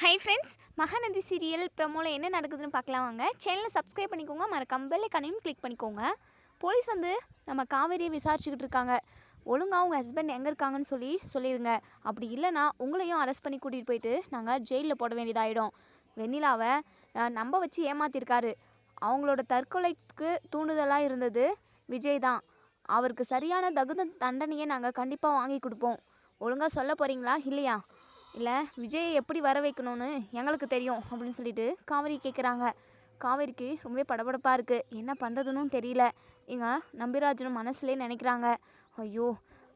Hi friends, Mahanadi serial ப்ரமோவில் என்ன நடக்குதுன்னு பார்க்கலாம் வாங்க. சேனலை சப்ஸ்கிரைப் பண்ணிக்கோங்க, மறக்காம பெல் ஐகானையும் கிளிக் பண்ணிக்கோங்க. போலீஸ் வந்து நம்ம காவேரியை விசாரிச்சுக்கிட்டு இருக்காங்க. ஒழுங்காக உங்கள் ஹஸ்பண்ட் எங்கே இருக்காங்கன்னு சொல்லிடுங்க. அப்படி இல்லைனா உங்களையும் அரெஸ்ட் பண்ணி கூட்டிகிட்டு போயிட்டு நாங்கள் ஜெயிலில் போட வேண்டியதாகிடும். வெண்ணிலாவை நம்ப வச்சு ஏமாத்திருக்காரு. அவங்களோட தற்கொலைக்கு தூண்டுதலாக இருந்தது விஜய் தான். அவருக்கு சரியான தகுந்த தண்டனையை நாங்கள் கண்டிப்பாக வாங்கி கொடுப்போம். ஒழுங்காக சொல்ல போகிறீங்களா இல்லையா? இல்லை விஜயை எப்படி வர வைக்கணும்னு எங்களுக்கு தெரியும் அப்படின்னு சொல்லிட்டு காவேரி கேட்குறாங்க. காவேரிக்கு ரொம்பவே படபடப்பாக இருக்குது. என்ன பண்ணுறதுன்னு தெரியல. இங்கே நம்பிராஜனும் மனசுலே நினைக்கிறாங்க, ஐயோ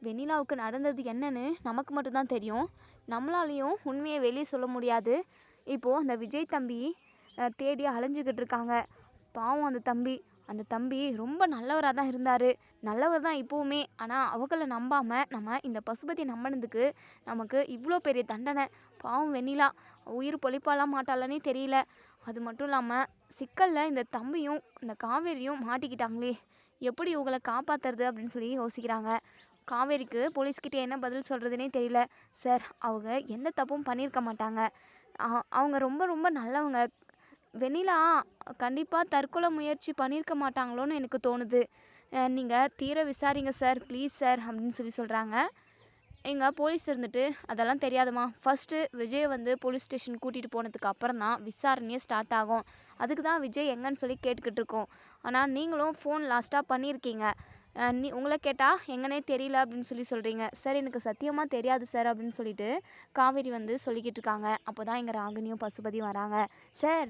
வெண்ணிலாவுக்கு நடந்தது என்னன்னு நமக்கு மட்டும்தான் தெரியும். நம்மளாலையும் உண்மையை வெளியே சொல்ல முடியாது. இப்போது அந்த விஜய் தம்பி தேடி அலைஞ்சிக்கிட்டு இருக்காங்க. பாவம் அந்த தம்பி ரொம்ப நல்லவராக தான் இருந்தார். நல்லவர் தான் இப்போவுமே. ஆனால் அவங்கள நம்பாமல் நம்ம இந்த பசுபதி நம்பினதுக்கு நமக்கு இவ்வளோ பெரிய தண்டனை. பாவம் வெண்ணிலா உயிர் பொழிப்பாலாம் மாட்டாளனே தெரியல. அது மட்டும் இல்லாமல் சிக்கலில் இந்த தம்பியும் இந்த காவேரியும் மாட்டிக்கிட்டாங்களே, எப்படி இவங்களை காப்பாற்றுறது அப்படின்னு சொல்லி யோசிக்கிறாங்க. காவேரிக்கு போலீஸ்கிட்டே என்ன பதில் சொல்கிறதுனே தெரியல. சார், அவங்க எந்த தப்பும் பண்ணியிருக்க மாட்டாங்க. அவங்க ரொம்ப ரொம்ப நல்லவங்க. வெண்ணிலா கண்டிப்பாக தற்கொலை முயற்சி பண்ணியிருக்க மாட்டாங்களோன்னு எனக்கு தோணுது. நீங்கள் தீர விசாரிங்க சார், ப்ளீஸ் சார் அப்படின்னு சொல்கிறாங்க. எங்கள் போலீஸ் இருந்துட்டு அதெல்லாம் தெரியாதம்மா, ஃபஸ்ட்டு விஜய் வந்து போலீஸ் ஸ்டேஷன் கூட்டிகிட்டு போனதுக்கு அப்புறம் தான் விசாரணையே ஸ்டார்ட் ஆகும். அதுக்கு தான் விஜய் எங்கன்னு சொல்லி கேட்டுக்கிட்டு இருக்கோம். ஆனால் நீங்களும் ஃபோன் லாஸ்ட்டாக பண்ணியிருக்கீங்க. உங்களை கேட்டால் எங்கன்னே தெரியல அப்படின்னு சொல்கிறீங்க. சார், எனக்கு சத்தியமாக தெரியாது சார் அப்படின்னு சொல்லிட்டு காவேரி வந்து சொல்லிக்கிட்டு இருக்காங்க. அப்போ தான் எங்கள் ராகினியும் பசுபதியும் வராங்க. சார்,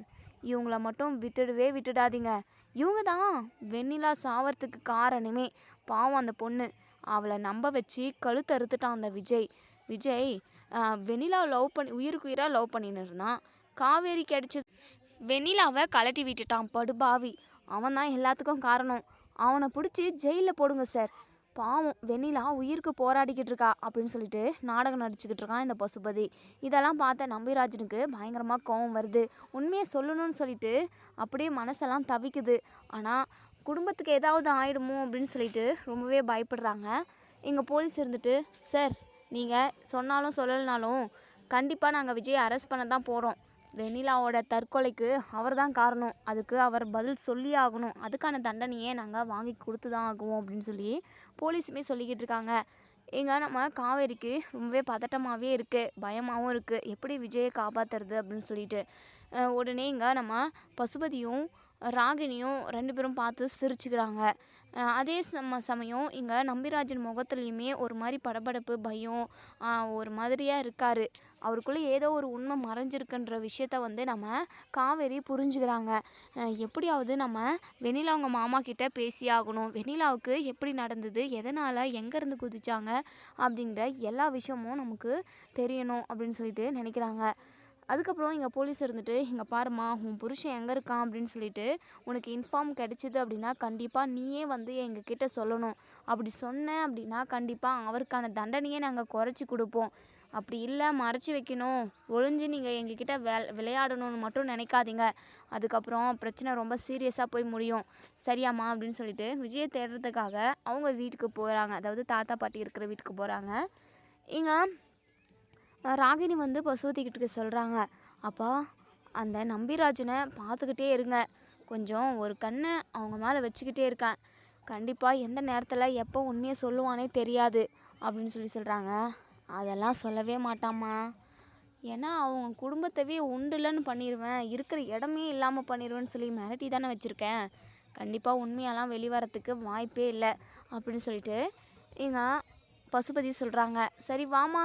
இவங்கள மட்டும் விட்டுடாதீங்க. இவங்க தான் வெண்ணிலா சாவறதுக்கு காரணமே. பாவம் அந்த பொண்ணு, அவளை நம்ப வச்சு கழுத்து அறுத்துட்டான் அந்த விஜய். வெண்ணிலா உயிருக்கு உயிராக லவ் பண்ணின்னு இருந்தான். காவேரி கிடைச்சது வெண்ணிலாவை கலட்டி விட்டுட்டான் படுபாவி. அவன் தான் எல்லாத்துக்கும் காரணம். அவனை பிடிச்சி ஜெயிலில் போடுங்க சார். பாவம் வெண்ணிலா உயிருக்கு போராடிக்கிட்டு இருக்கா அப்படின்னு சொல்லிட்டு நாடகம் நடிச்சுக்கிட்டு இருக்கான் இந்த பசுபதி. இதெல்லாம் பார்த்த நம்பிராஜனுக்கு பயங்கரமாக கோவம் வருது. உண்மையை சொல்லணும்னு சொல்லிட்டு அப்படியே மனசெல்லாம் தவிக்குது. ஆனால் குடும்பத்துக்கு ஏதாவது ஆயிடுமோ அப்படின்னு சொல்லிட்டு ரொம்பவே பயப்படுறாங்க. எங்கள் போலீஸ் இருந்துட்டு, சார், நீங்கள் சொன்னாலும் சொல்லலைனாலும் கண்டிப்பாக நாங்கள் விஜயை அரெஸ்ட் பண்ண தான் போகிறோம். வெண்ணிலாவோட தற்கொலைக்கு அவர் தான் காரணம். அதுக்கு அவர் பதில் சொல்லி ஆகணும். அதுக்கான தண்டனையே நாங்கள் வாங்கி கொடுத்து தான் ஆகுவோம் அப்படின்னு சொல்லி போலீஸுமே சொல்லிக்கிட்டு இருக்காங்க. நம்ம காவேரிக்கு ரொம்பவே பதட்டமாகவே இருக்குது, பயமாகவும் இருக்குது. எப்படி விஜயை காப்பாற்றுறது அப்படின்னு சொல்லிட்டு உடனே நம்ம பசுபதியும் ராகினியும் 2 பேரும் பார்த்து சிரிச்சுக்கிறாங்க. அதே சமயம் இங்கே நம்பிராஜன் முகத்துலேயுமே ஒரு மாதிரி படபடப்பு, பயம், ஒரு மாதிரியாக இருக்கார். அவருக்குள்ளே ஏதோ ஒரு உண்மை மறைஞ்சிருக்குன்ற விஷயத்த வந்து நம்ம காவேரி புரிஞ்சுக்கிறாங்க. எப்படியாவது நம்ம வெண்ணிலா அவங்க மாமா கிட்ட பேசி ஆகணும். வெண்ணிலாவுக்கு எப்படி நடந்தது, எதனால், எங்கேருந்து குதிச்சாங்க அப்படிங்கிற எல்லா விஷயமும் நமக்கு தெரியணும் அப்படின்னு சொல்லிட்டு நினைக்கிறாங்க. அதுக்கப்புறம் இங்கே போலீஸ் இருந்துட்டு, இங்கே பாருமா, உன் புருஷன் எங்கே இருக்கான் அப்படின்னு சொல்லிட்டு உனக்கு இன்ஃபார்ம் கிடைச்சிது அப்படின்னா கண்டிப்பாக நீயே வந்து எங்ககிட்ட சொல்லணும். அப்படி சொன்னேன் அப்படின்னா கண்டிப்பாக அவருக்கான தண்டனையே நாங்கள் குறைச்சி கொடுப்போம். அப்படி இல்லை மறைச்சி வைக்கணும், ஒளிஞ்சு நீங்கள் எங்ககிட்ட விளையாடணும்னு மட்டும் நினைக்காதீங்க. அதுக்கப்புறம் பிரச்சனை ரொம்ப சீரியஸாக போய் முடியும். சரியாம்மா அப்படின்னு சொல்லிட்டு விஜயை தேடுறதுக்காக அவங்க வீட்டுக்கு போகிறாங்க. அதாவது தாத்தா பாட்டி இருக்கிற வீட்டுக்கு போகிறாங்க. இங்கே ராகினி வந்து பசுபதிக்கிட்ட சொல்கிறாங்க, அப்பா, அந்த நம்பிராஜனை பார்த்துக்கிட்டே இருங்க. கொஞ்சம் ஒரு கண்ணை அவங்க மேலே வச்சுக்கிட்டே இருக்கேன். கண்டிப்பாக எந்த நேரத்தில் எப்போ உண்மையை சொல்லுவானே தெரியாது அப்படின்னு சொல்கிறாங்க. அதெல்லாம் சொல்லவே மாட்டாம்மா. ஏன்னா அவங்க குடும்பத்தவே உண்டுலன்னு பண்ணிடுவேன், இருக்கிற இடமே இல்லாமல் பண்ணிடுவேன்னு சொல்லி மிரட்டி தானே வச்சுருக்கேன். கண்டிப்பாக உண்மையெல்லாம் வெளிவரத்துக்கு வாய்ப்பே இல்லை அப்படின்னு சொல்லிட்டு எங்கள் பசுபதி சொல்கிறாங்க. சரி வாமா,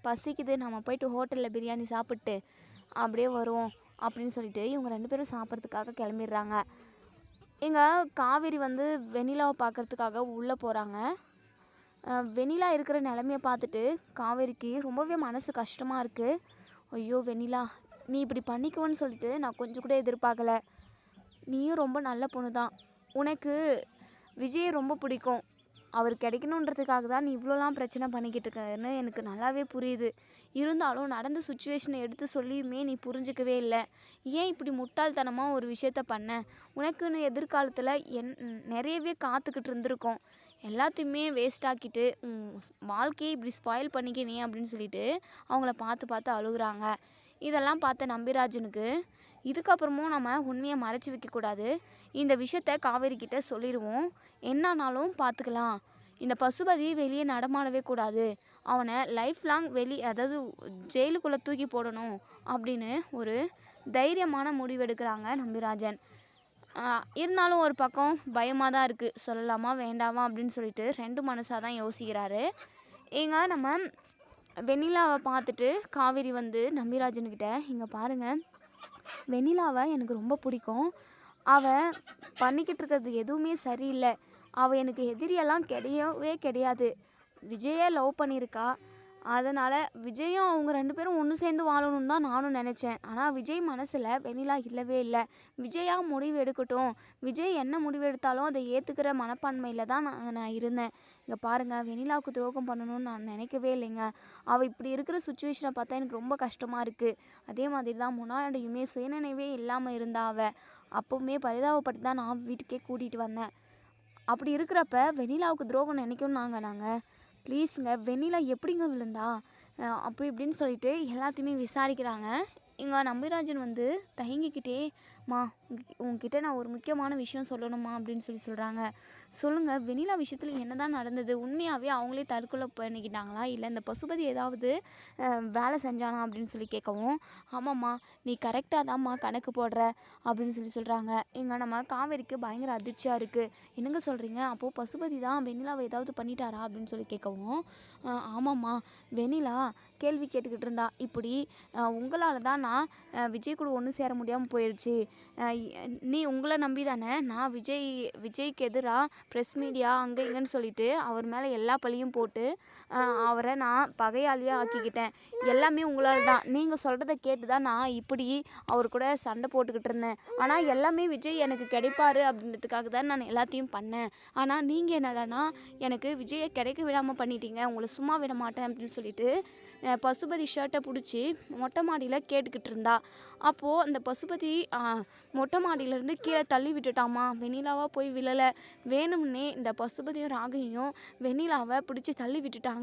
பசிக்குது, நம்ம போயிட்டு ஹோட்டலில் பிரியாணி சாப்பிட்டு அப்படியே வருவோம் அப்படின்னு சொல்லிட்டு இவங்க 2 பேரும் சாப்பிட்றதுக்காக கிளம்பிடுறாங்க. எங்கள் காவேரி வந்து வெண்ணிலாவை பார்க்குறதுக்காக உள்ளே போகிறாங்க. வெண்ணிலா இருக்கிற நிலமையை பார்த்துட்டு காவேரிக்கு ரொம்பவே மனசு கஷ்டமாக இருக்குது. ஐயோ வெண்ணிலா, நீ இப்படி பண்ணிக்குவோன்னு சொல்லிட்டு நான் கொஞ்சம் கூட எதிர்பார்க்கல. நீயும் ரொம்ப நல்ல பொண்ணு தான். உனக்கு விஜயை ரொம்ப பிடிக்கும். அவர் கிடைக்கணுன்றதுக்காக தான் நீ இவ்வளோலாம் பிரச்சனை பண்ணிக்கிட்டு இருக்கன்னு எனக்கு நல்லாவே புரியுது. இருந்தாலும் நடந்த சுச்சுவேஷனை எடுத்து சொல்லியுமே நீ புரிஞ்சிக்கவே இல்லை. ஏன் இப்படி முட்டாள்தனமாக ஒரு விஷயத்த பண்ண? உனக்குன்னு எதிர்காலத்தில் நிறையவே காத்துக்கிட்டு இருந்திருக்கோம். எல்லாத்தையுமே வேஸ்ட் ஆக்கிட்டு வாழ்க்கையை இப்படி ஸ்பாயில் பண்ணிக்கினே அப்படின்னு சொல்லிட்டு அவங்கள பார்த்து பார்த்து அழுகுறாங்க. இதெல்லாம் பார்த்த நம்பிராஜனுக்கு இதுக்கப்புறமும் நம்ம உண்மையை மறைச்சி வைக்கக்கூடாது, இந்த விஷயத்த காவேரி கிட்ட சொல்லிடுவோம், என்னானாலும் பார்த்துக்கலாம், இந்த பசுபதி வெளியே நடமாடவே கூடாது, அவனை லைஃப் லாங் அதாவது ஜெயிலுக்குள்ளே தூக்கி போடணும் அப்படின்னு ஒரு தைரியமான முடிவெடுக்கிறாங்க நம்பிராஜன். இருந்தாலும் ஒரு பக்கம் பயமாக தான் இருக்குது, சொல்லலாமா வேண்டாமா அப்படின்னு சொல்லிட்டு ரெண்டு மனசாக தான் யோசிக்கிறாரு. ஏங்க நம்ம வெண்ணிலாவை பார்த்துட்டு காவேரி வந்து நம்பிராஜன்கிட்ட, இங்கே பாருங்கள், வெண்ணிலாவை எனக்கு ரொம்ப பிடிக்கும், அவள் பண்ணிக்கிட்டு இருக்கிறது எதுவுமே சரியில்லை, அவள் எனக்கு எதிரியெல்லாம் கிடையவே கிடையாது, விஜயை லவ் பண்ணியிருக்கா, அதனால் விஜயும் அவங்க 2 பேரும் ஒன்று சேர்ந்து வாழணும்னு தான் நானும் நினச்சேன். ஆனால் விஜய் மனசில் வெண்ணிலா இல்லவே இல்லை. விஜயாக முடிவு எடுக்கட்டும், விஜய் என்ன முடிவு எடுத்தாலும் அதை ஏற்றுக்கிற மனப்பான்மையில் தான் நான் இருந்தேன். இங்கே பாருங்கள், வெண்ணிலாவுக்கு துரோகம் பண்ணணும்னு நான் நினைக்கவே இல்லைங்க. அவள் இப்படி இருக்கிற சுச்சுவேஷனை பார்த்தா எனக்கு ரொம்ப கஷ்டமாக இருக்குது. அதே மாதிரி தான் முன்னாடியுமே சுயநினைவே இல்லாமல் இருந்தா அவள். அப்போவுமே பரிதாபப்பட்டு தான் நான் வீட்டுக்கே கூட்டிகிட்டு வந்தேன். அப்படி இருக்கிறப்ப வெண்ணிலாவுக்கு துரோகம் நினைக்கணும் நாங்கள் ப்ளீஸுங்க, வெண்ணிலா எப்படிங்க விழுந்தா அப்படி இப்படின்னு சொல்லிட்டு எல்லாத்தையுமே விசாரிக்கிறாங்க. இங்கே நம்பிராஜன் வந்து தயங்கிக்கிட்டே, மா உங்ககிட்ட நான் ஒரு முக்கியமான விஷயம் சொல்லணுமா அப்படின்னு சொல்கிறாங்க. சொல்லுங்கள், வெண்ணிலா விஷயத்தில் என்ன தான் நடந்தது, உண்மையாகவே அவங்களே தற்கொலை பண்ணிக்கிட்டாங்களா, இல்லை இந்த பசுபதி ஏதாவது வேலை செஞ்சானா அப்படின்னு சொல்லி கேட்கவும், ஆமாம்மா நீ கரெக்டாக தான்மா கணக்கு போடுற அப்படின்னு சொல்கிறாங்க. இங்கே நம்ம காவேரிக்கு பயங்கர அதிர்ச்சியாக இருக்குது. என்னங்க சொல்கிறீங்க, அப்போது பசுபதி தான் வெண்ணிலாவை ஏதாவது பண்ணிட்டாரா அப்படின்னு சொல்லி கேட்கவும், ஆமாம்மா வெண்ணிலா கேள்வி கேட்டுக்கிட்டு இருந்தா, இப்படி உங்களால் தான் நான் விஜய் கூட ஒன்று சேர முடியாமல் போயிடுச்சு, நீ உங்களை நம்பி தானே நான் விஜய்க்கு எதிராக ப்ரெஸ் மீடியா அங்கே இங்கேன்னு சொல்லிட்டு அவர் மேலே எல்லா பழியும் போட்டு அவரை நான் பகையாளியாக ஆக்கிக்கிட்டேன், எல்லாமே உங்களால் தான், நீங்கள் சொல்கிறத கேட்டு தான் நான் இப்படி அவர் கூட சண்டை போட்டுக்கிட்டு இருந்தேன், ஆனால் எல்லாமே விஜய் எனக்கு கிடைப்பாரு அப்படின்றதுக்காக தான் நான் எல்லாத்தையும் பண்ணேன், ஆனால் நீங்கள் என்னடானா எனக்கு விஜயை கிடைக்க விடாமல் பண்ணிட்டீங்க, உங்களை சும்மா விட மாட்டேன் அப்படின்னு சொல்லிட்டு பசுபதி ஷர்ட்டை பிடிச்சி மொட்டை மாடியில் கேட்டுக்கிட்டு இருந்தா. அப்போது அந்த பசுபதி மொட்டை மாடியிலேருந்து கீழே தள்ளி விட்டுட்டாமா, வெண்ணிலாவாக போய் விழலை, வேணும்னே இந்த பசுபதியும் ராகினியும் வெண்ணிலாவை பிடிச்சி தள்ளி விட்டுட்டாங்க,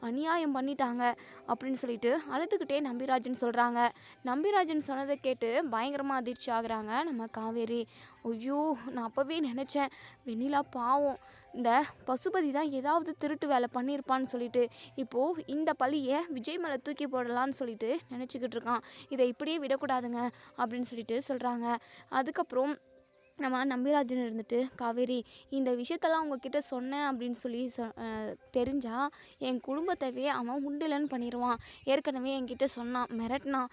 அநியாயம் பண்ணிட்டாங்க அப்படின்னு சொல்லிட்டு அழுதுகிட்டே நம்பிராஜன் சொல்கிறாங்க. நம்பிராஜன் சொன்னதை கேட்டு பயங்கரமாக அதிர்ச்சி ஆகுறாங்க நம்ம காவேரி. ஐயோ, நான் அப்போவே நினச்சேன், வெண்ணிலா பாவம், இந்த பசுபதி தான் ஏதாவது திருட்டு வேலை பண்ணியிருப்பான்னு சொல்லிட்டு, இப்போது இந்த பழியை விஜய் மேலே தூக்கி போடலான்னு சொல்லிட்டு நினச்சிக்கிட்டு இருக்கான், இதை இப்படியே விடக்கூடாதுங்க அப்படின்னு சொல்லிட்டு சொல்கிறாங்க. அதுக்கப்புறம் நம்ம நம்பிராஜன் இருந்துட்டு, காவேரி இந்த விஷயத்தெல்லாம் உங்ககிட்ட சொன்னேன் அப்படின்னு சொல்லி தெரிஞ்சால் என் குடும்பத்தவே அவன் உண்டிலன்னு பண்ணிடுவான், ஏற்கனவே என்கிட்ட சொன்னான், மிரட்டினான்,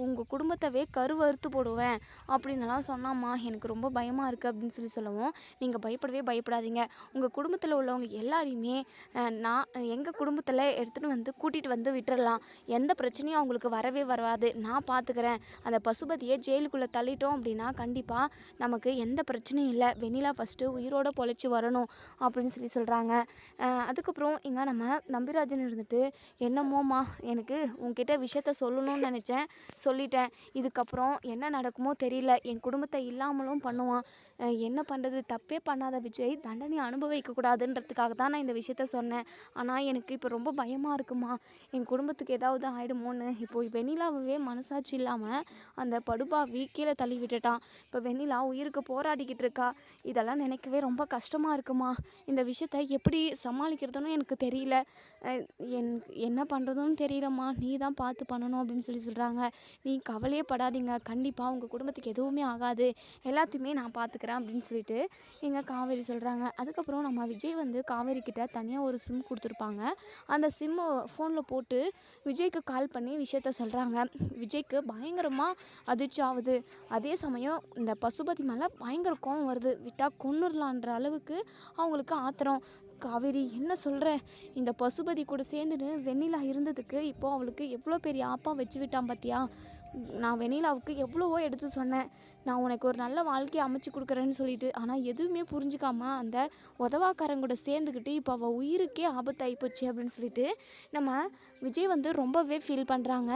உங்கள் குடும்பத்தவே கருவறுத்து போடுவேன் அப்படின்னுலாம் சொன்னாம்மா, எனக்கு ரொம்ப பயமாக இருக்குது அப்படின்னு சொல்லவும், நீங்கள் பயப்படாதீங்க, உங்கள் குடும்பத்தில் உள்ளவங்க எல்லாரையுமே நான் எங்கள் குடும்பத்தில் எடுத்துகிட்டு வந்து கூட்டிகிட்டு வந்து விட்டுறலாம், எந்த பிரச்சனையும் அவங்களுக்கு வரவே வராது, நான் பார்த்துக்கிறேன், அந்த பசுபதியை ஜெயிலுக்குள்ளே தள்ளிட்டோம் அப்படின்னா கண்டிப்பாக நமக்கு எந்த பிரச்சனையும் இல்லை, வெண்ணிலா ஃபஸ்ட்டு உயிரோடு பொழைச்சி வரணும் அப்படின்னு சொல்கிறாங்க. அதுக்கப்புறம் இங்கே நம்ம நம்பிராஜன் இருந்துட்டு, என்னமோம்மா எனக்கு உங்ககிட்ட விஷயத்த சொல்லணும்னு நினச்சேன், சொல்லிட்டேன், இதுக்கப்புறம் என்ன நடக்குமோ தெரியல, என் குடும்பத்தை இல்லாமலும் பண்ணுவான், என்ன பண்ணுறது, தப்பே பண்ணாத விஜய் தண்டனை அனுபவிக்கக்கூடாதுன்றதுக்காக தான் நான் இந்த விஷயத்த சொன்னேன், ஆனால் எனக்கு இப்போ ரொம்ப பயமாக இருக்குமா, என் குடும்பத்துக்கு ஏதாவது ஆகிடுமோன்னு, இப்போது வெண்ணிலாவே மனசாட்சி இல்லாமல் அந்த படுபாவி கீழே தள்ளி விட்டுட்டான், இப்போ வெண்ணிலா உயிருக்கு போராடிக்கிட்டு இருக்கா, இதெல்லாம் நினைக்கவே ரொம்ப கஷ்டமாக இருக்குமா, இந்த விஷயத்த எப்படி சமாளிக்கிறதுன்னு எனக்கு தெரியல, என்ன பண்ணுறதுன்னு தெரியலம்மா, நீ தான் பார்த்து பண்ணணும் அப்படின்னு சொல்கிறாங்க. நீ கவலையே படாதீங்க, கண்டிப்பாக உங்கள் குடும்பத்துக்கு எதுவுமே ஆகாது, எல்லாத்தையுமே நான் பார்த்துக்கிறேன் அப்படின்னு சொல்லிட்டு எங்கள் காவேரி சொல்கிறாங்க. அதுக்கப்புறம் நம்ம விஜய் வந்து காவேரி கிட்ட தனியாக ஒரு சிம் கொடுத்துருப்பாங்க, அந்த சிம்மை ஃபோனில் போட்டு விஜய்க்கு கால் பண்ணி விஷயத்த சொல்கிறாங்க. விஜய்க்கு பயங்கரமாக அதிர்ச்சி ஆகுது, அதே சமயம் இந்த பசுபதி மேலே பயங்கர கோவம் வருது, விட்டால் கொன்னுடலான்ற அளவுக்கு அவங்களுக்கு ஆத்திரம். காவேரி என்ன சொல்கிற, இந்த பசுபதி கூட சேர்ந்துன்னு வெண்ணிலா இருந்ததுக்கு இப்போது அவளுக்கு எவ்வளோ பெரிய ஆப்பா வச்சு விட்டான் பார்த்தியா, நான் வெண்ணிலாவுக்கு எவ்வளவோ எடுத்து சொன்னேன், நான் உனக்கு ஒரு நல்ல வாழ்க்கையை அமைச்சு கொடுக்குறேன்னு சொல்லிட்டு, ஆனால் எதுவுமே புரிஞ்சுக்காம அந்த உதவாக்காரங்கூட சேர்ந்துக்கிட்டு இப்போ அவள் உயிருக்கே ஆபத்தாகி போச்சு அப்படின்னு சொல்லிட்டு நம்ம விஜய் வந்து ரொம்பவே ஃபீல் பண்ணுறாங்க.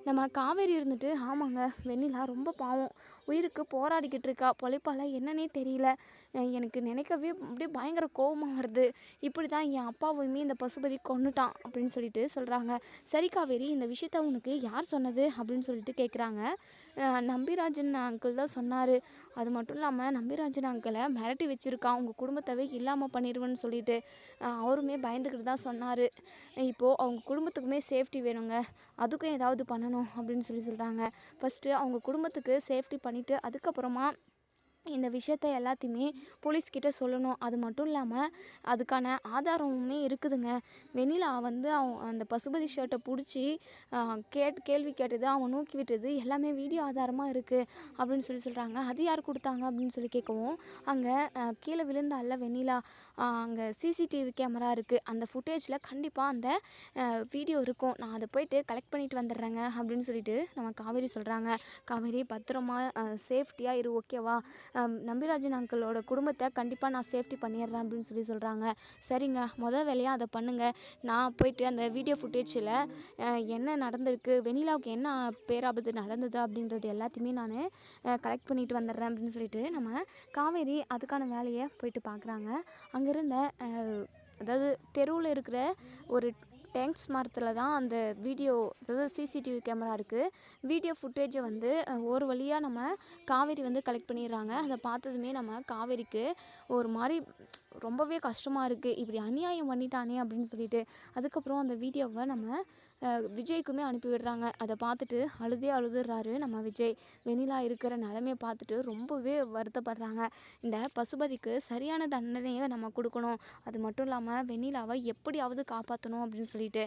நம்ம காவேரி இருந்துட்டு, ஆமாங்க வெண்ணிலா ரொம்ப பாவம், உயிருக்கு போராடிக்கிட்டு இருக்கா, பொழைப்பாளா என்னன்னே தெரியல. எனக்கு நினைக்கவே அப்படியே பயங்கர கோவமாக வருது. இப்படி தான் என் அப்பாவையுமே இந்த பசுபதி கொன்னுட்டான் அப்படின்னு சொல்லிட்டு சொல்கிறாங்க. சரி காவேரி, இந்த விஷயத்த உனக்கு யார் சொன்னது அப்படின்னு சொல்லிட்டு கேட்குறாங்க. நம்பிராஜன் அங்கிள் தான் சொன்னார். அது மட்டும் இல்லாமல் நம்பிராஜன் அங்கிளை மிரட்டி வச்சுருக்கான், உங்கள் குடும்பத்தவே இல்லாமல் பண்ணிடுவேன்னு சொல்லிட்டு. அவருமே பயந்துக்கிட்டு தான் சொன்னார். இப்போது அவங்க குடும்பத்துக்குமே சேஃப்டி வேணுங்க, அதுக்கும் ஏதாவது பண்ணணும் அப்படின்னு சொல்கிறாங்க. ஃபஸ்ட்டு அவங்க குடும்பத்துக்கு சேஃப்டி பண்ணிவிட்டு அதுக்கப்புறமா இந்த விஷயத்த எல்லாத்தையுமே போலீஸ்கிட்ட சொல்லணும். அது மட்டும் இல்லாமல் அதுக்கான ஆதாரமுமே இருக்குதுங்க. வெண்ணிலா வந்து அந்த பசுபதி ஷர்ட்டை பிடிச்சி கேள்வி கேட்டது, அவன் நோக்கி விட்டது எல்லாமே வீடியோ ஆதாரமாக இருக்குது அப்படின்னு சொல்கிறாங்க. அது யார் கொடுத்தாங்க அப்படின்னு சொல்லி கேட்கவும், அங்கே கீழே விழுந்தால வெண்ணிலா, அங்கே சிசிடிவி கேமரா இருக்குது, அந்த ஃபுட்டேஜில் கண்டிப்பாக அந்த வீடியோ இருக்கும், நான் அதை போயிட்டு கலெக்ட் பண்ணிட்டு வந்துடுறேங்க அப்படின்னு சொல்லிட்டு நம்ம காவேரி சொல்கிறாங்க. காவேரி பத்திரமா சேஃப்டியாக இரு, ஓகேவா? நம்பிராஜன் அங்கிளோட குடும்பத்தை கண்டிப்பாக நான் சேஃப்டி பண்ணிடுறேன் அப்படின்னு சொல்கிறாங்க. சரிங்க, மொதல் வேலையாக அதை பண்ணுங்கள். நான் போயிட்டு அந்த வீடியோ ஃபுட்டேஜில் என்ன நடந்திருக்கு, வெண்ணிலாவுக்கு என்ன பேராபத்து நடந்தது அப்படின்றது எல்லாத்தையுமே நான் கலெக்ட் பண்ணிட்டு வந்துடுறேன் அப்படின்னு சொல்லிட்டு நம்ம காவேரி அதுக்கான வேலையை போயிட்டு பார்க்குறாங்க. அங்கே இருந்த அதாவது தெருவில் இருக்கிற ஒரு டேங்க்ஸ் மரத்தில் தான் அந்த வீடியோ, அதாவது சிசிடிவி கேமரா இருக்குது. வீடியோ ஃபுட்டேஜை வந்து ஒரு வழியாக நம்ம காவேரி வந்து கலெக்ட் பண்ணிடுறாங்க. அதை பார்த்ததுமே நம்ம காவேரிக்கு ஒரு மாதிரி ரொம்பவே கஷ்டமாக இருக்குது, இப்படி அநியாயம் பண்ணிட்டானே அப்படின்னு சொல்லிட்டு. அதுக்கப்புறம் அந்த வீடியோவை நம்ம விஜய்க்குமே அனுப்பி விடுறாங்க. அதை பார்த்துட்டு அழுதுறாரு நம்ம விஜய். வெண்ணிலா இருக்கிற நிலைமையை பார்த்துட்டு ரொம்பவே வருத்தப்படுறாங்க. இந்த பசுபதிக்கு சரியான தண்டனையை நம்ம கொடுக்கணும், அது மட்டும் இல்லாமல் வெண்ணிலாவை எப்படியாவது காப்பாற்றணும் அப்படின்னு சொல்லிட்டு.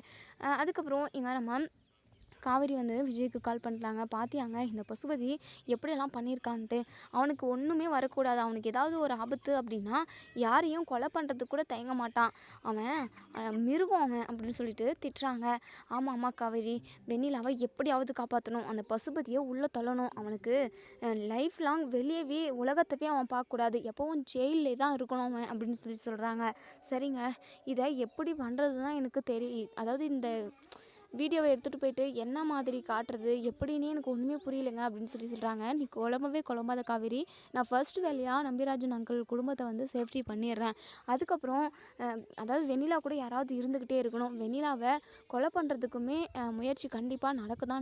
அதுக்கப்புறம் இங்கே நம்ம காவேரி வந்து விஜய்க்கு கால் பண்ணுறாங்க. பார்த்தியாங்க இந்த பசுபதி எப்படியெல்லாம் பண்ணியிருக்கான்ட்டு, அவனுக்கு ஒன்றுமே வரக்கூடாது, அவனுக்கு ஏதாவது ஒரு ஆபத்து அப்படின்னா யாரையும் கொலை பண்ணுறதுக்கு கூட தயங்க மாட்டான், அவன் மிருகம் அவன் அப்படின்னு சொல்லிட்டு திட்டுறாங்க. ஆமாம் காவேரி, வெண்ணிலாவை எப்படியாவது காப்பாற்றணும், அந்த பசுபதியை உள்ளே தள்ளணும், அவனுக்கு லைஃப் லாங் வெளியவே உலகத்தவே அவன் பார்க்கக்கூடாது, எப்போவும் ஜெயிலே தான் இருக்கணும் அவன் அப்படின்னு சொல்கிறாங்க. சரிங்க, இதை எப்படி பண்ணுறது தான் எனக்கு தெரியும், அதாவது இந்த வீடியோவை எடுத்துகிட்டு போயிட்டு என்ன மாதிரி காட்டுறது எப்படின்னே எனக்கு ஒன்றுமே புரியலைங்க அப்படின்னு சொல்கிறாங்க. நீ குழம்பாத காவேரி, நான் ஃபர்ஸ்ட் வேலையாக நம்பிராஜன் அங்கிள் குடும்பத்தை வந்து சேஃப்டி பண்ணிடுறேன். அதுக்கப்புறம் அதாவது வெண்ணிலா கூட யாராவது இருந்துக்கிட்டே இருக்கணும், வெண்ணிலாவை கொலை பண்ணுறதுக்குமே முயற்சி கண்டிப்பாக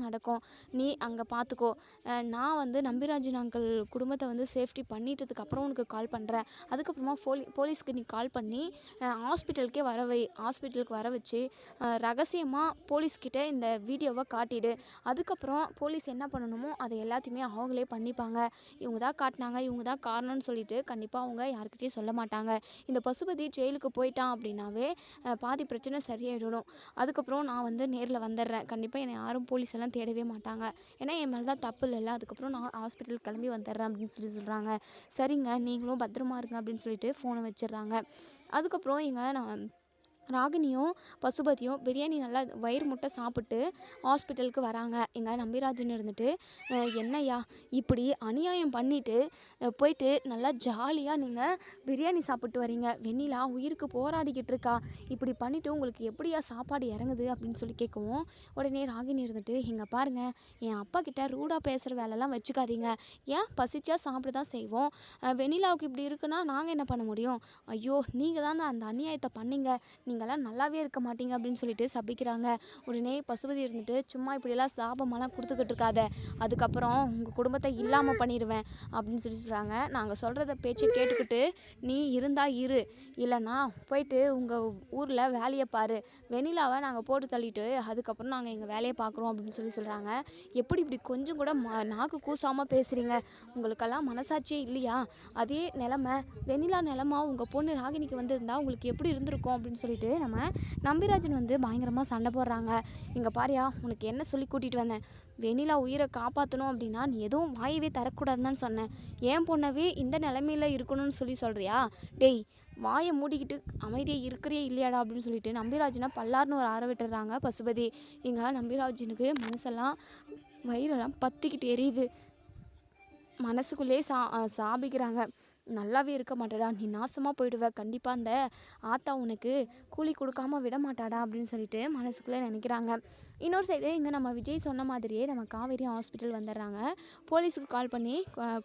நடக்கும். நீ அங்கே பார்த்துக்கோ, நான் வந்து நம்பிராஜன் அங்கிள் குடும்பத்தை வந்து சேஃப்டி பண்ணிட்டதுக்கப்புறம் உனக்கு கால் பண்ணுறேன். அதுக்கப்புறமா போலீஸ்க்கு நீ கால் பண்ணி ஹாஸ்பிட்டலுக்கு வர வச்சு ரகசியமாக போலீஸ்கிட்ட இந்த வீடியோவை காட்டிடு. அதுக்கப்புறம் போலீஸ் என்ன பண்ணணுமோ அதை எல்லாத்தையுமே அவங்களே பண்ணிப்பாங்க. இவங்க தான் காட்டினாங்க, இவங்க தான் காரணம்னு சொல்லிட்டு கண்டிப்பாக அவங்க யாருக்கிட்டையும் சொல்ல மாட்டாங்க. இந்த பசுபதி ஜெயிலுக்கு போயிட்டான் அப்படின்னாவே பாதி பிரச்சனை சரியாயிடணும். அதுக்கப்புறம் நான் வந்து நேரில் வந்துடுறேன், கண்டிப்பாக என்னை யாரும் போலீஸ் எல்லாம் தேடவே மாட்டாங்க, ஏன்னா என் மேலே தான் தப்பு இல்லைல்ல. அதுக்கப்புறம் நான் ஹாஸ்பிட்டல் கிளம்பி வந்துடுறேன் அப்படின்னு சொல்கிறாங்க. சரிங்க, நீங்களும் பத்திரமா இருங்க அப்படின்னு சொல்லிட்டு ஃபோனை வச்சிடுறாங்க. அதுக்கப்புறம் நான் ராகினியும் பசுபதியும் பிரியாணி நல்லா வயிறு முட்டை சாப்பிட்டு ஹாஸ்பிட்டலுக்கு வராங்க. எங்கள் நம்பிராஜன் இருந்துட்டு, என்னையா இப்படி அநியாயம் பண்ணிவிட்டு போயிட்டு நல்லா ஜாலியாக நீங்கள் பிரியாணி சாப்பிட்டு வரீங்க, வெண்ணிலா உயிருக்கு போராடிக்கிட்டு இருக்கா, இப்படி பண்ணிவிட்டு உங்களுக்கு எப்படியா சாப்பாடு இறங்குது அப்படின்னு சொல்லி கேட்கவும், உடனே ராகினி இருந்துட்டு, இங்கே பாருங்கள், என் அப்பா கிட்ட ரூடாக பேசுகிற வேலைலாம் வச்சுக்காதீங்க, ஏன் பசிச்சா சாப்பிட தான் செய்வோம், வெண்ணிலாவுக்கு இப்படி இருக்குன்னா நாங்கள் என்ன பண்ண முடியும், ஐயோ நீங்கள் தானே அந்த அநியாயத்தை பண்ணீங்க, நீங்கள்லாம் நல்லாவே இருக்க மாட்டீங்க அப்படின்னு சொல்லிட்டு சபிக்கிறாங்க. உடனே பசுபதி இருந்துட்டு, சும்மா இப்படியெல்லாம் சாபமெல்லாம் கொடுத்துக்கிட்டு இருக்காத, அதுக்கப்புறம் உங்கள் குடும்பத்தை இல்லாமல் பண்ணிடுவேன் அப்படின்னு சொல்கிறாங்க. நாங்கள் சொல்கிறத பேச்சு கேட்டுக்கிட்டு நீ இருந்தால் இரு, இல்லைன்னா போயிட்டு உங்கள் ஊரில் வேலையை பாரு, வெண்ணிலாவை நாங்கள் போட்டு தள்ளிட்டு அதுக்கப்புறம் நாங்கள் எங்கள் வேலையை பார்க்குறோம் அப்படின்னு சொல்கிறாங்க. எப்படி இப்படி கொஞ்சம் கூட நாக்கு கூசாமல் பேசுகிறீங்க, உங்களுக்கெல்லாம் மனசாட்சியே இல்லையா, அதே நிலமை வெண்ணிலா நிலமா உங்கள் பொண்ணு ராகினிக்கு வந்திருந்தா உங்களுக்கு எப்படி இருந்திருக்கும் அப்படின்னு சொல்லிட்டு நம்ம நம்பிராஜன் வந்து பயங்கரமாக சண்டை போடுறாங்க. இங்கே பாரியா, உனக்கு என்ன சொல்லி கூட்டிகிட்டு வந்தேன், வெண்ணிலா உயிரை காப்பாற்றணும் அப்படின்னா நீ எதுவும் வாயவே தரக்கூடாதுன்னு சொன்னேன், ஏன் பொண்ணவே இந்த நிலைமையில் இருக்கணும்னு சொல்கிறியா, டேய் வாயை மூடிக்கிட்டு அமைதியாக இருக்கிறே இல்லையாடா அப்படின்னு சொல்லிட்டு நம்பிராஜனை பல்லார்னு ஒரு ஆற விட்டுறாங்க பசுபதி. இங்கே நம்பிராஜனுக்கு மனசெல்லாம் வயிறெல்லாம் பற்றிக்கிட்டு எரியுது, மனசுக்குள்ளேயே சாபிக்கிறாங்க. நல்லாவே இருக்க மாட்டடா, நீ நாசமாக போயிடுவ, கண்டிப்பாக அந்த ஆத்தா உனக்கு கூலி கொடுக்காம விட மாட்டாடா அப்படின்னு சொல்லிட்டு மனசுக்குள்ளே நினைக்கிறாங்க. இன்னொரு சைடு இங்கே நம்ம விஜய் சொன்ன மாதிரியே நம்ம காவேரி ஹாஸ்பிட்டல் வந்துடுறாங்க. போலீஸுக்கு கால் பண்ணி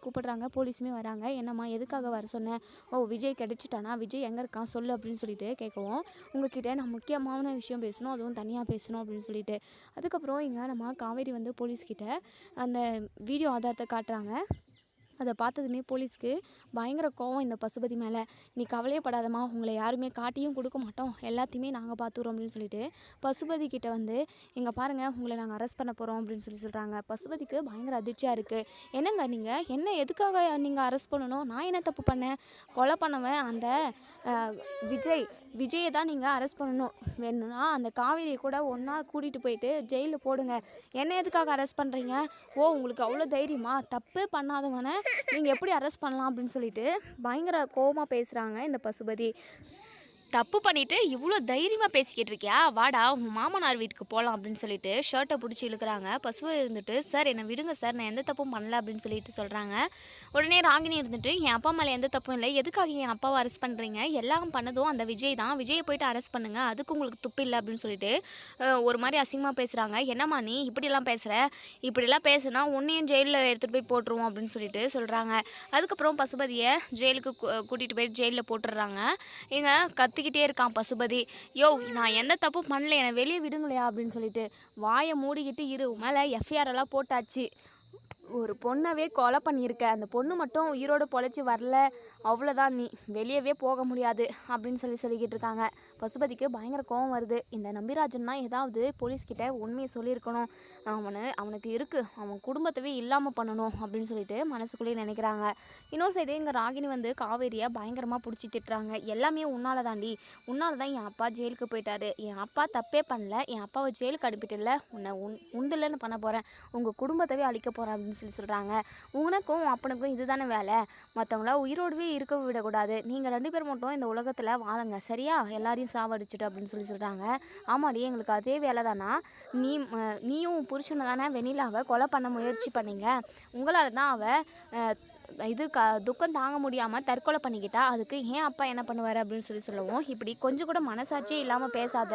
கூப்பிடுறாங்க. போலீஸுமே வராங்க. என்னம்மா எதுக்காக வர சொன்னேன்? ஓ, விஜய் கிடச்சிட்டானா, விஜய் எங்கே இருக்கான் சொல்லு அப்படின்னு சொல்லிட்டு கேட்கவும், உங்ககிட்ட நான் முக்கியமான விஷயம் பேசணும், அதுவும் தனியாக பேசணும் அப்படின்னு சொல்லிட்டு. அதுக்கப்புறம் இங்கே நம்ம காவேரி வந்து போலீஸ்கிட்ட அந்த வீடியோ ஆதாரத்தை காட்டுறாங்க. அதை பார்த்ததுமே போலீஸ்க்கு பயங்கர கோவம் இந்த பசுபதி மேலே. நீ கவலையப்படாதம்மா, உங்களை யாருமே காட்டியும் கொடுக்க மாட்டோம், எல்லாத்தையுமே நாங்கள் பார்த்துக்குறோம் அப்படின்னு சொல்லிட்டு பசுபதி கிட்ட வந்து, இங்கே பாருங்கள், உங்களை நாங்கள் அரெஸ்ட் பண்ண போகிறோம் அப்படின்னு சொல்கிறாங்க. பசுபதிக்கு பயங்கர அதிர்ச்சியாக இருக்குது. என்னங்க நீங்கள் என்ன எதுக்காக நீங்கள் அரெஸ்ட் பண்ணணும்? நான் என்ன தப்பு பண்ணேன்? கொலை பண்ணவன் அந்த விஜயை தான் நீங்கள் அரெஸ்ட் பண்ணணும். வேணும்னா அந்த காவேரியை கூட ஒன்றா கூட்டிகிட்டு போயிட்டு ஜெயிலில் போடுங்க. என்ன எதுக்காக அரெஸ்ட் பண்ணுறீங்க? ஓ, உங்களுக்கு அவ்வளோ தைரியமா? தப்பு பண்ணாதவனை நீங்கள் எப்படி அரெஸ்ட் பண்ணலாம் அப்படின்னு சொல்லிட்டு பயங்கர கோபமாக பேசுகிறாங்க இந்த பசுபதி. தப்பு பண்ணிவிட்டு இவ்வளோ தைரியமாக பேசிக்கிட்டு இருக்கியா, வாடா உங்கள் மாமனார் வீட்டுக்கு போகலாம் அப்படின்னு சொல்லிட்டு ஷர்ட்டை பிடிச்சி இழுக்கிறாங்க. பசுபதி இருந்துட்டு, சார் என்னை விடுங்க சார், நான் எந்த தப்பும் பண்ணல அப்படின்னு சொல்லிட்டு சொல்கிறாங்க. உடனே ராகினி இருந்துட்டு, என் அப்பா மேலே எந்த தப்பும் இல்லை, எதுக்காக என் அப்பாவை அரெஸ்ட் பண்ணுறீங்க? எல்லாம் பண்ணதும் அந்த விஜய் தான், விஜயை போயிட்டு அரெஸ்ட் பண்ணுங்கள், அதுக்கு உங்களுக்கு துப்பு இல்லை அப்படின்னு சொல்லிட்டு ஒரு மாதிரி அசிங்கமாக பேசுகிறாங்க. என்னம்மா நீ இப்படிலாம் பேசுகிற? இப்படிலாம் பேசுனா உன்னையும் ஜெயிலில் எடுத்துகிட்டு போய் போட்டுருவோம் அப்படின்னு சொல்லிட்டு சொல்கிறாங்க. அதுக்கப்புறம் பசுபதியை ஜெயிலுக்கு கூட்டிகிட்டு போய் ஜெயிலில் போட்டுடுறாங்க. இங்கே கத்திக்கிட்டே இருக்கான் பசுபதி, யோ நான் எந்த தப்பும் பண்ணல, என்னை வெளியே விடுங்களையா அப்படின்னு சொல்லிட்டு. வாயை மூடிக்கிட்டு இரு, மேலே எஃப்ஐஆர் எல்லாம் போட்டாச்சு, ஒரு பொண்ணவே கொலை பண்ணியிருக்க, அந்த பொண்ணு மட்டும் உயிரோடு பொழைச்சி வரல, அவ்வளோதான், நீ வெளியவே போக முடியாது அப்படின்னு சொல்லிக்கிட்டு இருக்காங்க. பசுபதிக்கு பயங்கர கோவம் வருது. இந்த நம்பிராஜன்னா ஏதாவது போலீஸ்கிட்ட உண்மையை சொல்லியிருக்கணும், அவனுக்கு இருக்குது, அவன் குடும்பத்தவே இல்லாமல் பண்ணணும் அப்படின்னு சொல்லிட்டு மனசுக்குள்ளேயே நினைக்கிறாங்க. இன்னொரு சைடு இங்கே ராகினி வந்து காவேரியை பயங்கரமாக பிடிச்சி திட்டுறாங்க. எல்லாமே உன்னால் தாண்டி, உன்னால் தான் என் அப்பா ஜெயிலுக்கு போயிட்டாரு, என் அப்பா தப்பே பண்ணல, என் அப்பாவை ஜெயிலுக்கு அனுப்பிட்டுல, உன்னை உண்டுலன்னு பண்ண போகிறேன், உங்கள் குடும்பத்தவே அழிக்க போகிறேன் அப்படின்னு சொல்கிறாங்க. உனக்கும் அப்பனுக்கும் இதுதானே வேலை, மற்றவங்கள உயிரோடவே இருக்க விடக்கூடாது, நீங்கள் 2 பேர் மட்டும் இந்த உலகத்தில் வாழுங்க, சரியா, எல்லாரையும் சாவடிச்சுட்டு அப்படின்னு சொல்கிறாங்க. ஆமாடி, எங்களுக்கு அதே வேலை தானா, நீயும் புருஷனை தானே வெண்ணிலாவை கொலை பண்ண முயற்சி பண்ணீங்க, உங்களால் தான் அவள் துக்கம் தாங்க முடியாமல் தற்கொலை பண்ணிக்கிட்டா, அதுக்கு ஏன் அப்பா என்ன பண்ணுவார் அப்படின்னு சொல்லவும், இப்படி கொஞ்சம் கூட மனசாட்சியே இல்லாமல் பேசாத,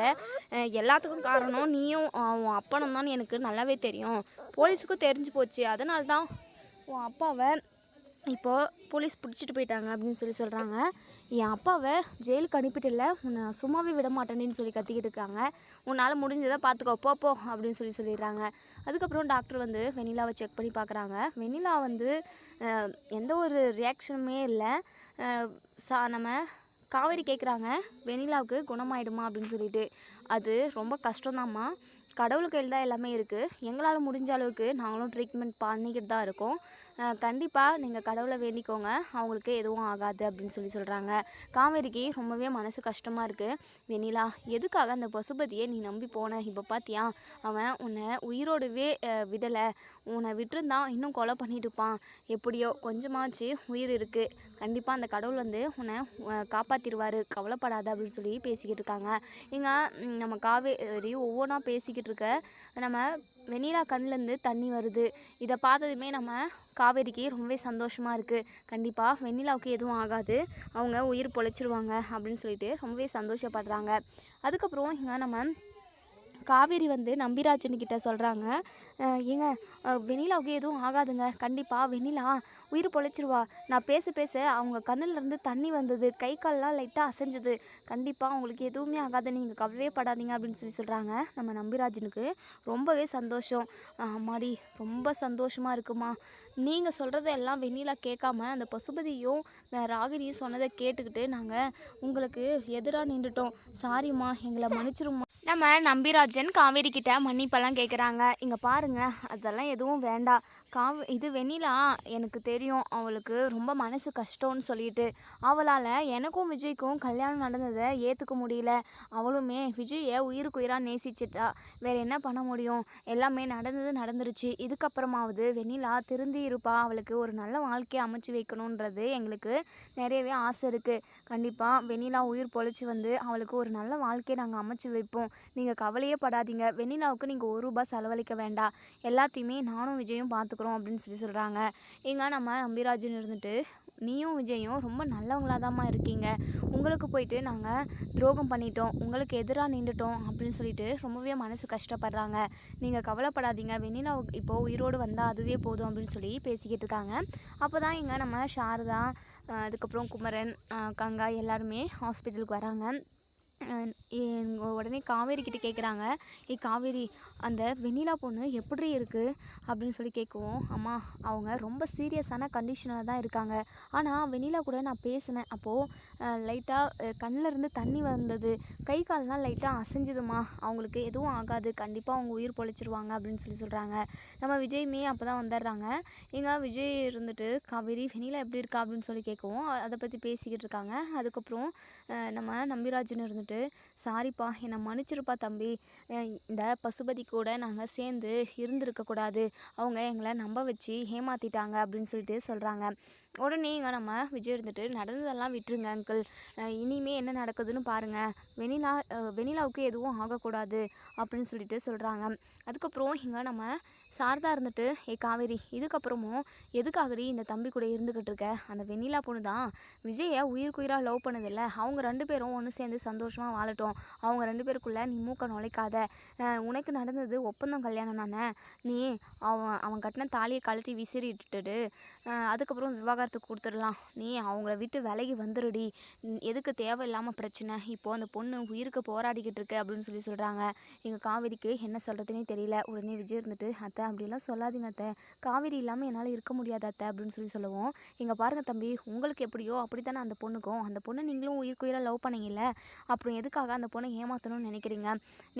எல்லாத்துக்கும் காரணம் நீயும் உன் அப்பனும் தான் எனக்கு நல்லாவே தெரியும், போலீஸுக்கும் தெரிஞ்சு போச்சு, அதனால தான் உன் அப்பாவை இப்போது போலீஸ் பிடிச்சிட்டு போயிட்டாங்க அப்படின்னு சொல்கிறாங்க. என் அப்பாவை ஜெயிலுக்கு அனுப்பிட்டுல, உன்னை சும்மாவே விட மாட்டேன்னு சொல்லி கத்திக்கிட்டு இருக்காங்க, உன்னால் முடிஞ்சதை பார்த்துக்கோ போ அப்படின்னு சொல்லிடுறாங்க. அதுக்கப்புறம் டாக்டர் வந்து வெண்ணிலாவை செக் பண்ணி பார்க்குறாங்க. வெண்ணிலா வந்து எந்த ஒரு ரியாக்ஷனுமே இல்லை. நம்ம காவேரி கேட்குறாங்க, வெண்ணிலாவுக்கு குணமாயிடுமா அப்படின்னு சொல்லிட்டு. அது ரொம்ப கஷ்டம்தாம்மா, கடவுள் கையில் தான் எல்லாமே இருக்குது, எங்களால் முடிஞ்ச அளவுக்கு நாங்களும் ட்ரீட்மெண்ட் பண்ணிக்கிட்டு தான் இருக்கோம், கண்டிப்பாக நீங்கள் கடவுளை வேண்டிக்கோங்க, அவங்களுக்கு எதுவும் ஆகாது அப்படின்னு சொல்கிறாங்க. காவேரிக்கு ரொம்பவே மனசு கஷ்டமாக இருக்குது. வெண்ணிலா, எதுக்காக அந்த பசுபதியை நீ நம்பி போன? இப்போ பார்த்தியா, அவன் உன்னை உயிரோடவே விடலை, உன்னை விட்டுருந்தான் இன்னும் கொலை பண்ணிட்டு இருப்பான், எப்படியோ கொஞ்சமாச்சு உயிர் இருக்குது, கண்டிப்பாக அந்த கடவுள் வந்து உன்னை காப்பாற்றிடுவார், கவலைப்படாத அப்படின்னு சொல்லி பேசிக்கிட்டு இருக்காங்க. இங்கே நம்ம காவேரி ஒவ்வொன்றா பேசிக்கிட்டு இருக்க, நம்ம வெண்ணிலா கண்ணிலேருந்து தண்ணி வருது. இதை பார்த்ததுமே நம்ம காவேரிக்கு ரொம்பவே சந்தோஷமாக இருக்குது, கண்டிப்பாக வெண்ணிலாவுக்கு எதுவும் ஆகாது, அவங்க உயிர் பொழைச்சிருவாங்க அப்படின்னு சொல்லிட்டு ரொம்பவே சந்தோஷப்படுறாங்க. அதுக்கப்புறம் இங்கே நம்ம காவேரி வந்து நம்பிராஜன்கிட்ட சொல்கிறாங்க, ஏங்க வெண்ணிலாவுக்கு எதுவும் ஆகாதுங்க, கண்டிப்பாக வெண்ணிலா உயிர் பொழைச்சிருவா, நான் பேச அவங்க கண்ணிலேருந்து தண்ணி வந்தது, கை கால்லாம் லைட்டாக அசைஞ்சுது, கண்டிப்பாக அவங்களுக்கு எதுவுமே ஆகாது, நீங்கள் கவலையே படாதீங்க அப்படின்னு சொல்கிறாங்க. நம்ம நம்பிராஜனுக்கு ரொம்பவே சந்தோஷம். அம்மாடி ரொம்ப சந்தோஷமாக இருக்குமா, நீங்கள் சொல்கிறத எல்லாம் வெண்ணிலா கேட்காம அந்த பசுபதியும் ராகினியும் சொன்னதை கேட்டுக்கிட்டு நாங்கள் உங்களுக்கு எதிராக நின்றுட்டோம், சாரிம்மா, எங்களை மன்னிச்சிருமா. நம்ம நம்பிராஜன் காவேரி கிட்ட மன்னிப்பெல்லாம் கேட்குறாங்க. இங்கே பாருங்கள், அதெல்லாம் எதுவும் வேண்டாம், இது வெண்ணிலா எனக்கு தெரியும், அவளுக்கு ரொம்ப மனசு கஷ்டம்னு சொல்லிட்டு, அவளால் எனக்கும் விஜய்க்கும் கல்யாணம் நடந்ததை ஏற்றுக்க முடியல, அவளுமே விஜயை உயிருக்கு உயிராக நேசிச்சிட்டா, வேறு என்ன பண்ண முடியும், எல்லாமே நடந்துருச்சு, இதுக்கப்புறமாவது வெண்ணிலா திருந்தி இருப்பா, அவளுக்கு ஒரு நல்ல வாழ்க்கையை அமைச்சு வைக்கணுன்றது எங்களுக்கு நிறையவே ஆசை இருக்குது, கண்டிப்பாக வெண்ணிலா உயிர் பொழைச்சி வந்து அவளுக்கு ஒரு நல்ல வாழ்க்கையை நாங்கள் அமைச்சு வைப்போம், நீங்கள் கவலையே படாதீங்க, வெண்ணிலாவுக்கு நீங்கள் ₹1 செலவழிக்க வேண்டாம், எல்லாத்தையுமே நானும் விஜயும் பார்த்துக்குறோம் அப்படின்னு சொல்கிறாங்க. இங்கே நம்ம நம்பிராஜன் இருந்துட்டு, நீயும் விஜயும் ரொம்ப நல்லவங்களாதாம்மா இருக்கீங்க. உங்களுக்கு போயிட்டு நாங்கள் துரோகம் பண்ணிட்டோம், உங்களுக்கு எதிராக நின்றுட்டோம் அப்படின்னு சொல்லிட்டு ரொம்பவே மனசு கஷ்டப்படுறாங்க. நீங்கள் கவலைப்படாதீங்க, வெண்ணிலா இப்போது உயிரோடு வந்தால் அதுவே போதும் அப்படின்னு சொல்லி பேசிக்கிட்டு இருக்காங்க. அப்போ தான் இங்கே நம்ம சாரதா, அதுக்கப்புறம் குமரன், கங்கா எல்லாருமே ஹாஸ்பிட்டலுக்கு வராங்க. உடனே காவேரி கிட்ட கேட்குறாங்க, காவேரி, அந்த வெண்ணிலா பொண்ணு எப்படி இருக்குது அப்படின்னு சொல்லி கேட்கவும், அம்மா அவங்க ரொம்ப சீரியஸான கண்டிஷனில் தான் இருக்காங்க. ஆனால் வெண்ணிலா கூட நான் பேசினேன். அப்போது லைட்டாக கண்ணில் இருந்து தண்ணி வந்தது, கை கால்லாம் லைட்டாக அசைஞ்சுதுமா, அவங்களுக்கு எதுவும் ஆகாது, கண்டிப்பாக அவங்க உயிர் பொழைச்சிருவாங்க அப்படின்னு சொல்லி சொல்கிறாங்க. நம்ம விஜயுமே அப்போ தான் வந்துடுறாங்க. விஜய் இருந்துட்டு, காவேரி வெண்ணிலா எப்படி இருக்கா அப்படின்னு சொல்லி கேட்கவும் அதை பற்றி பேசிக்கிட்டு இருக்காங்க. அதுக்கப்புறம் நம்ம நம்பிராஜன் இருந்துட்டு, சாரிப்பா, என்னை மன்னிச்சிருப்பா தம்பி, இந்த பசுபதி கூட நாங்கள் சேர்ந்து இருந்திருக்கக்கூடாது, அவங்க எங்களை நம்ப வச்சு ஏமாற்றிட்டாங்க அப்படின்னு சொல்லிட்டு சொல்கிறாங்க. உடனே நம்ம விஜய் இருந்துட்டு, நடந்ததெல்லாம் விட்டுருங்க அங்கிள், இனிமே என்ன நடக்குதுன்னு பாருங்கள், வெண்ணிலாவுக்கு எதுவும் ஆகக்கூடாது அப்படின்னு சொல்லிட்டு சொல்கிறாங்க. அதுக்கப்புறம் நம்ம சாரதா இருந்துட்டு, காவேரி, இதுக்கப்புறமும் எதுக்காகடி இந்த தம்பி கூட இருந்துக்கிட்டு இருக்க, அந்த வெண்ணிலா பொண்ணு தான் விஜயை உயிருக்குயிராக லவ் பண்ணதில்ல, அவங்க 2 பேரும் ஒன்று சேர்ந்து சந்தோஷமாக வாழட்டும், அவங்க 2 பேருக்குள்ளே நீ மூக்க நுழைக்காத, உனக்கு நடந்தது ஒப்பந்தம் கல்யாணம் தானே, நீ அவன் கட்டின தாலியை கழட்டி விசிறிட்டுட்டு அதுக்கப்புறம் விவாகரத்துக்கு கொடுத்துடலாம், நீ அவங்கள விட்டு விலகி வந்துடுடி, எதுக்கு தேவையில்லாமல் பிரச்சனை, இப்போது அந்த பொண்ணு உயிருக்கு போராடிக்கிட்டு இருக்கு அப்படின்னு சொல்லி சொல்கிறாங்க. எங்கள் காவேரிக்கு என்ன சொல்கிறதுனே தெரியல. உடனே விஜய் இருந்துட்டு, அத்தை அப்படிலாம் சொல்லாதீங்க அத்தை, காவேரி இல்லாமல் என்னால் இருக்க முடியாது அத்தை அப்படின்னு சொல்லி சொல்லுவோம். இங்கே பாருங்கள் தம்பி, உங்களுக்கு எப்படியோ அப்படி தானே அந்த பொண்ணுக்கும், அந்த பொண்ணை நீங்களும் உயிருக்குயிராக லவ் பண்ணீங்கல்ல, அப்புறம் எதுக்காக அந்த பொண்ணை ஏமாற்றணும்னு நினைக்கிறீங்க,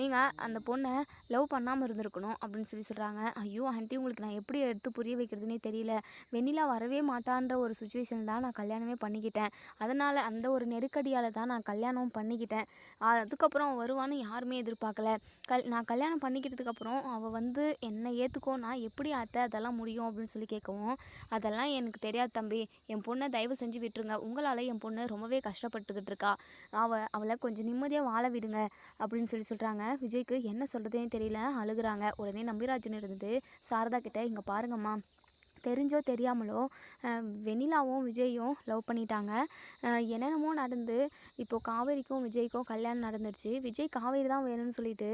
நீங்கள் அந்த பொண்ணை லவ் பண்ணாமல் இருந்திருக்கணும் அப்படின்னு சொல்லி சொல்கிறாங்க. ஐயோ ஆண்டி, உங்களுக்கு நான் எப்படி எடுத்து புரிய வைக்கிறதுனே தெரியல, வெண்ணிலா வரவே மாட்டான்ற ஒரு சுச்சுவேஷன் தான் நான் கல்யாணமே பண்ணிக்கிட்டேன், அதனால் அந்த ஒரு நெருக்கடியால் தான் நான் கல்யாணம் பண்ணிக்கிட்டேன், அதுக்கப்புறம் அவன் வருவான்னு யாருமே எதிர்பார்க்கல, நான் கல்யாணம் பண்ணிக்கிட்டதுக்கப்புறம் அவள் வந்து என்னை ஏற்றுக்கோ, நான் எப்படி அத்தை அதெல்லாம் முடியும் அப்படின்னு சொல்லி கேட்கவும், அதெல்லாம் எனக்கு தெரியாது தம்பி, என் பொண்ணை தயவு செஞ்சு விட்டுருங்க, உங்களால் என் பொண்ணு ரொம்பவே கஷ்டப்பட்டுக்கிட்டு இருக்கா, அவளை கொஞ்சம் நிம்மதியாக வாழ விடுங்க அப்படின்னு சொல்லி சொல்கிறாங்க. விஜய்க்கு என்ன சொல்கிறதுனே தெரியல, அழுகுறாங்க. உடனே நம்பிராஜன் இருந்துட்டு சாரதா கிட்ட, இங்கே பாருங்கம்மா, தெரிஞ்சோ தெரியாமலோ வெண்ணிலாவும் விஜயும் லவ் பண்ணிட்டாங்க, என்னென்னமோ நடந்து இப்போது காவேரிக்கும் விஜய்க்கும் கல்யாணம் நடந்துருச்சு, விஜய் காவேரி தான் வேணும்னு சொல்லிட்டு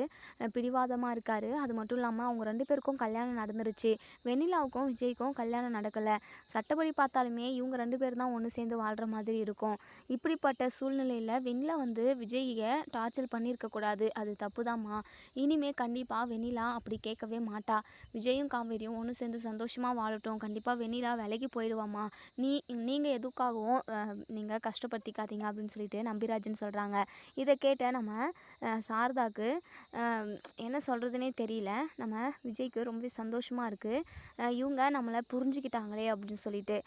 பிடிவாதமாக இருக்கார், அது மட்டும் இல்லாமல் அவங்க 2 பேருக்கும் கல்யாணம் நடந்துருச்சு, வெண்ணிலாவுக்கும் விஜய்க்கும் கல்யாணம் நடக்கலை, சட்டப்படி பார்த்தாலுமே இவங்க 2 பேர் தான் ஒன்று சேர்ந்து வாழ்கிற மாதிரி இருக்கும், இப்படிப்பட்ட சூழ்நிலையில் வெண்ணிலா வந்து விஜயை டார்ச்சர் பண்ணியிருக்கக்கூடாது, அது தப்பு தான்மா, இனிமேல் கண்டிப்பாக வெண்ணிலா அப்படி கேட்கவே மாட்டா, விஜயும் காவேரியும் ஒன்று சேர்ந்து சந்தோஷமாக வாழட்டும், கண்டிப்பாக வெண்ணிலா விலைக்கு போயிடுவாம்மா, நீங்கள் எதுக்காகவும் நீங்கள் கஷ்டப்படுத்திக்காதீங்க அப்படின்னு சொல்லிட்டு நம்பிராஜன் சொல்கிறாங்க. இதை கேட்ட நம்ம சாரதாக்கு என்ன சொல்கிறதுனே தெரியல, நம்ம விஜய்க்கு ரொம்பவே சந்தோஷமாக இருக்குது, இவங்க நம்மளை புரிஞ்சுக்கிட்டாங்களே அப்படின்னு சொல்லிட்டு.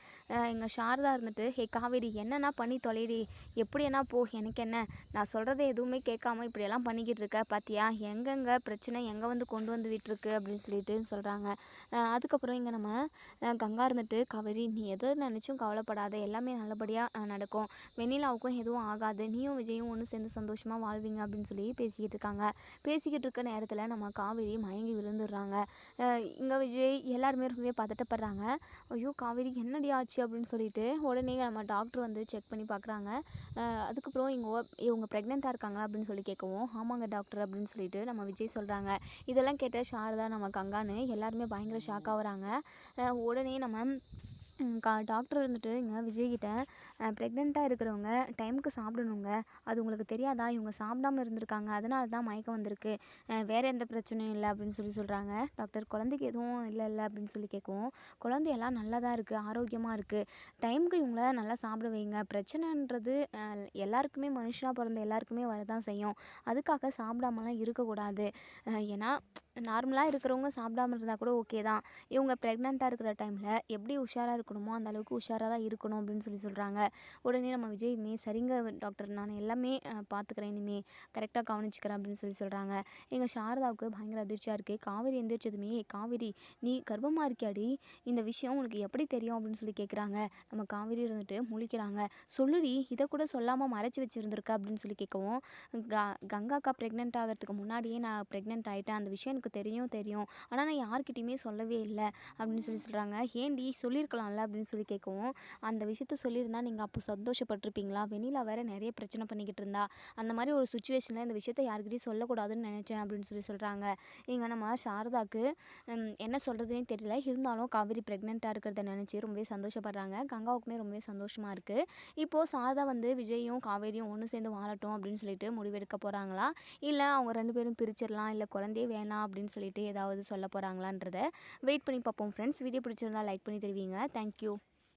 எங்கள் சாரதா இருந்துட்டு, காவேரி, என்னென்னா பண்ணி தொலைடி, எப்படி என்ன போ, எனக்கு என்ன, நான் சொல்கிறத எதுவுமே கேட்காம இப்படியெல்லாம் பண்ணிக்கிட்டு இருக்க பார்த்தியா, எங்கெங்கே பிரச்சனை எங்கே வந்து கொண்டு வந்து விட்டுருக்கு அப்படின்னு சொல்லிட்டு சொல்கிறாங்க. அதுக்கப்புறம் இங்கே நம்ம கங்கா இருந்துட்டு, காவேரி, நீ எதை நினச்சும் கவலைப்படாத, எல்லாமே நல்லபடியாக நடக்கும், வெண்ணிலாவுக்கும் எதுவும் ஆகாது, நீயும் விஜயும் ஒன்று சேர்ந்து சந்தோஷமாக வாழ்வீங்க அப்படின்னு சொல்லி பேசிக்கிட்டு இருக்காங்க. பேசிக்கிட்டு இருக்க நேரத்தில் நம்ம காவேரி மயங்கி விழுந்துடுறாங்க. இங்கே விஜய் எல்லாருமே ரொம்பவே பதட்டப்படுறாங்க. ஐயோ காவேரி, என்னடி ஆச்சு அப்படின்னு சொல்லிட்டு உடனே நம்ம டாக்டர் வந்து செக் பண்ணி பார்க்குறாங்க. அதுக்கப்புறம் இவங்க ப்ரெக்னெண்ட்டாக இருக்காங்க அப்படின்னு சொல்லி கேட்கவும், ஆமாங்க டாக்டர் அப்படின்னு சொல்லிட்டு நம்ம விஜய் சொல்கிறாங்க. இதெல்லாம் கேட்ட சாரதா, நம்ம கங்கான்னு எல்லாருமே பயங்கர ஷாக்காக வராங்க. உடனே நம்ம டாக்டர் இருந்துட்டு இங்கே விஜய்கிட்ட, ப்ரெக்னெண்ட்டாக இருக்கிறவங்க டைமுக்கு சாப்பிடணுங்க, அது உங்களுக்கு தெரியாதா, இவங்க சாப்பிடாமல் இருந்திருக்காங்க, அதனால தான் மயக்கம் வந்திருக்கு, வேறு எந்த பிரச்சனையும் இல்லை அப்படின்னு சொல்லி சொல்கிறாங்க. டாக்டர், குழந்தைக்கு எதுவும் இல்லை அப்படின்னு சொல்லி கேட்கவும், குழந்தையெல்லாம் நல்லா தான் இருக்குது, ஆரோக்கியமாக இருக்குது, டைமுக்கு இவங்கள நல்லா சாப்பிட வைங்க, பிரச்சனைன்றது எல்லாருக்குமே, மனுஷனாக பிறந்த எல்லாருக்குமே வரதான் செய்யும், அதுக்காக சாப்பிடாமலாம் இருக்கக்கூடாது, ஏன்னா நார்மலாக இருக்கிறவங்க சாப்பிடாம இருந்தால் கூட ஓகே தான், இவங்க ப்ரெக்னெண்ட்டாக இருக்கிற டைமில் எப்படி உஷாராக இருக்கணுமோ அந்த அளவுக்கு உஷாராக தான் இருக்கணும் அப்படின்னு சொல்லி சொல்கிறாங்க. உடனே நம்ம விஜயுமே, சரிங்க டாக்டர், நான் எல்லாமே பார்த்துக்கிறேன், இனிமேல் கரெக்டாக கவனிச்சுக்கிறேன் அப்படின்னு சொல்லி சொல்கிறாங்க. எங்கள் சாரதாவுக்கு பயங்கர அதிர்ச்சியாக இருக்குது. காவேரி எந்திரிச்சதுமே, காவேரி, நீ கர்ப்பமாக இருக்கியாடி, இந்த விஷயம் உனக்கு எப்படி தெரியும் அப்படின்னு சொல்லி கேட்குறாங்க. நம்ம காவேரி இருந்துட்டு முழிக்கிறாங்க. சொல்லுடி, இதை கூட சொல்லாமல் மறைச்சி வச்சுருந்துருக்க அப்படின்னு சொல்லி கேட்கவும், கங்காக்கா ப்ரெக்னென்ட் ஆகிறதுக்கு முன்னாடியே நான் ப்ரெக்னென்ட் ஆகிட்டேன், அந்த விஷயம் எனக்கு உனக்கு தெரியும். ஆனால் நான் யார்கிட்டயுமே சொல்லவே இல்லை அப்படின்னு சொல்கிறாங்க. ஏன்டி சொல்லியிருக்கலாம்ல அப்படின்னு சொல்லி கேட்கவும், அந்த விஷயத்த சொல்லியிருந்தா நீங்கள் அப்போ சந்தோஷப்பட்டிருப்பீங்களா? வெண்ணிலா வேற நிறைய பிரச்சனை பண்ணிக்கிட்டு இருந்தா. அந்த மாதிரி ஒரு சுச்சுவேஷனில் இந்த விஷயத்த யார்கிட்டயும் சொல்லக்கூடாதுன்னு நினச்சேன் அப்படின்னு சொல்கிறாங்க. இங்கே நம்ம சாரதாக்கு என்ன சொல்கிறதுனே தெரியல. இருந்தாலும் காவேரி ப்ரெக்னெண்ட்டாக இருக்கிறத நினச்சி ரொம்பவே சந்தோஷப்படுறாங்க. கங்காவுக்குமே ரொம்பவே சந்தோஷமாக இருக்குது. இப்போது சாரதா வந்து விஜயும் காவேரியும் ஒன்று சேர்ந்து வாழட்டும் அப்படின்னு சொல்லிட்டு முடிவெடுக்க போகிறாங்களா? இல்லை அவங்க 2 பேரும் பிரிச்சிடலாம், இல்லை குழந்தையே வேணாம் அப்படின்னு சொல்லிட்டு ஏதாவது சொல்ல போகிறாங்களான்றத வெயிட் பண்ணி பார்ப்போம் ஃப்ரெண்ட்ஸ். வீடியோ பிடிச்சிருந்தா லைக் பண்ணி தருவீங்க. தேங்க்யூ.